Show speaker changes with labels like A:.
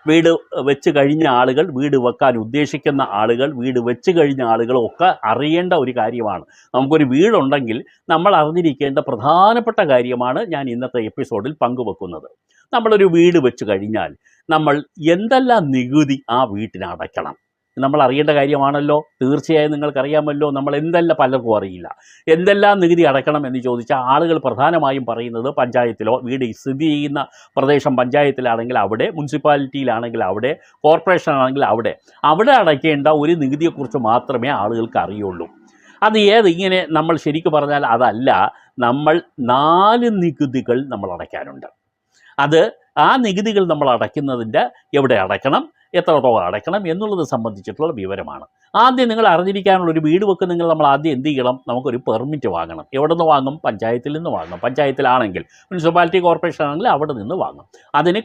A: വീട് വെച്ച് കഴിഞ്ഞ ആളുകൾ, വീട് വെക്കാൻ ഉദ്ദേശിക്കുന്ന ആളുകൾ, വീട് വെച്ച് കഴിഞ്ഞ ആളുകളും ഒക്കെ അറിയേണ്ട ഒരു കാര്യമാണ്. നമുക്കൊരു വീടുണ്ടെങ്കിൽ നമ്മൾ അറിഞ്ഞിരിക്കേണ്ട പ്രധാനപ്പെട്ട കാര്യമാണ് ഞാൻ ഇന്നത്തെ എപ്പിസോഡിൽ പങ്കുവെക്കുന്നത്. നമ്മളൊരു വീട് വെച്ച് കഴിഞ്ഞാൽ നമ്മൾ എന്തെല്ലാം നികുതി ആ വീട്ടിന് അടയ്ക്കണം നമ്മൾ അറിയേണ്ട കാര്യമാണല്ലോ. തീർച്ചയായും നിങ്ങൾക്കറിയാമല്ലോ. നമ്മൾ എന്തെല്ലാം, പലർക്കും അറിയില്ല, എന്തെല്ലാം നികുതി അടയ്ക്കണം എന്ന് ചോദിച്ചാൽ ആളുകൾ പ്രധാനമായും പറയുന്നത് പഞ്ചായത്തിലോ, വീട് സ്ഥിതി ചെയ്യുന്ന പ്രദേശം പഞ്ചായത്തിലാണെങ്കിൽ അവിടെ, മുനിസിപ്പാലിറ്റിയിലാണെങ്കിൽ അവിടെ, കോർപ്പറേഷൻ ആണെങ്കിൽ അവിടെ അടയ്ക്കേണ്ട ഒരു നികുതിയെക്കുറിച്ച് മാത്രമേ ആളുകൾക്ക് അറിയുള്ളൂ. അത് ഇങ്ങനെ നമ്മൾ ശരിക്കും പറഞ്ഞാൽ അതല്ല. നമ്മൾ 4 നികുതികൾ നമ്മൾ അടയ്ക്കാനുണ്ട്. ആ നികുതികൾ നമ്മൾ അടയ്ക്കുന്നതിൻ്റെ എവിടെ അടയ്ക്കണം, എത്ര തുക അടയ്ക്കണം എന്നുള്ളത് സംബന്ധിച്ചിട്ടുള്ള വിവരമാണ്. ആദ്യം നിങ്ങൾ അറിഞ്ഞിരിക്കാനുള്ള, ഒരു വീട് വെക്കുന്നെങ്കിൽ നമ്മൾ ആദ്യം എന്ത് ചെയ്യണം? നമുക്കൊരു പെർമിറ്റ് വാങ്ങണം. എവിടെ നിന്ന് വാങ്ങും? പഞ്ചായത്തിൽ നിന്ന് വാങ്ങും. പഞ്ചായത്തിലാണെങ്കിൽ, മുനിസിപ്പാലിറ്റി കോർപ്പറേഷൻ ആണെങ്കിൽ അവിടെ നിന്ന് വാങ്ങും. അതിന്